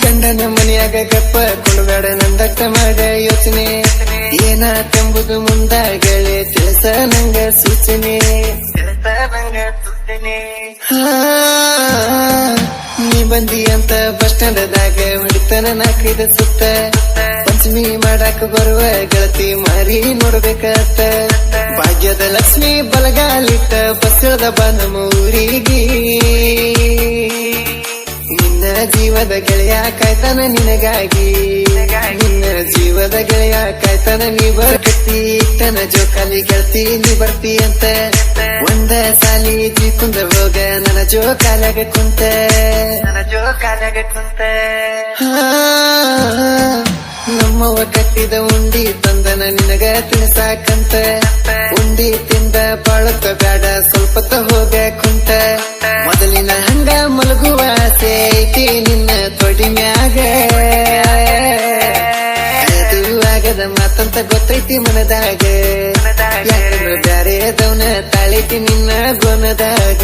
ಗಂಡನ ಮನೆಯಾಗ ಗಪ್ಪ ಕೊಡಬೇಡ ನಂದಟ್ಟ ಮಾಡ ಯೋಚನೆ ಏನಾತೆಂಬುದು ಮುಂದ ಗೆಳೆ ತಿಳಿಸ ನಂಗ ಸೂಚನೆ ನೀ ಬಂದಿ ಅಂತ ಬಸ್ ಸ್ಟ್ಯಾಂಡದಾಗ ಹೊಡಿತನ ನಾಲ್ಕೈದ ಸುತ್ತ ಪಂಚಮಿ ಮಾಡಾಕ ಬರುವ ಗೆಳತಿ ಮಾರಿ ನೋಡ್ಬೇಕತ್ತ ಭಾಗ್ಯದ ಲಕ್ಷ್ಮಿ ಬಲಗಾಲಿಟ್ಟ ಬಸ್ ಇಳ್ದ ಬಾ ನಮ್ಮ ಊರಿಗೆ ನಿನ್ನ ಜೀವದ ಗೆಳೆಯ ಕಾಯ್ತಾನ ನಿನಗಾಗಿ ನಿನ್ನ ಜೀವದ ಗೆಳೆಯ ಕಾಯ್ತಾನ ನೀ ಬರ್ಕತ್ತಿ ತನ ಜೋಕಾಲಿ ಗೆಳತಿ ನೀ ಬರ್ತಿ ಅಂತ ಒಂದ ಸಾಲಿ ಜೀ ಕುಂದ ಹೋಗ ನನ್ನ ಜೋಕಾಲಾಗ ಕುಂತ ನಮ್ಮವ್ವ ಕಟ್ಟಿದ ಉಂಡಿ ತಂದನ ನಿನಗ ತಿನ್ಸಾಕಂತ ಉಂಡಿ ತಿಂದ ಬಾಳತ್ತ ಬ್ಯಾಡ ಸ್ವಲ್ಪ ಹೋಗ ಕುಂತ ಮೊದಲಿನ ಹಂಗ ಮಲಗುವ ಆಸೆ ಐತಿ ನಿನ್ನ ತೊಡಿ ಮ್ಯಾಗ ಅದು ಆಗದ ಮಾತಂತ ಗೊತ್ತೈತಿ ಮನದಾಗ ಯಾಕಂದ್ರ ಬ್ಯಾರೆ ದವನ ತಾಳಿತಿ ನಿನ್ನ ಗೊನದಾಗ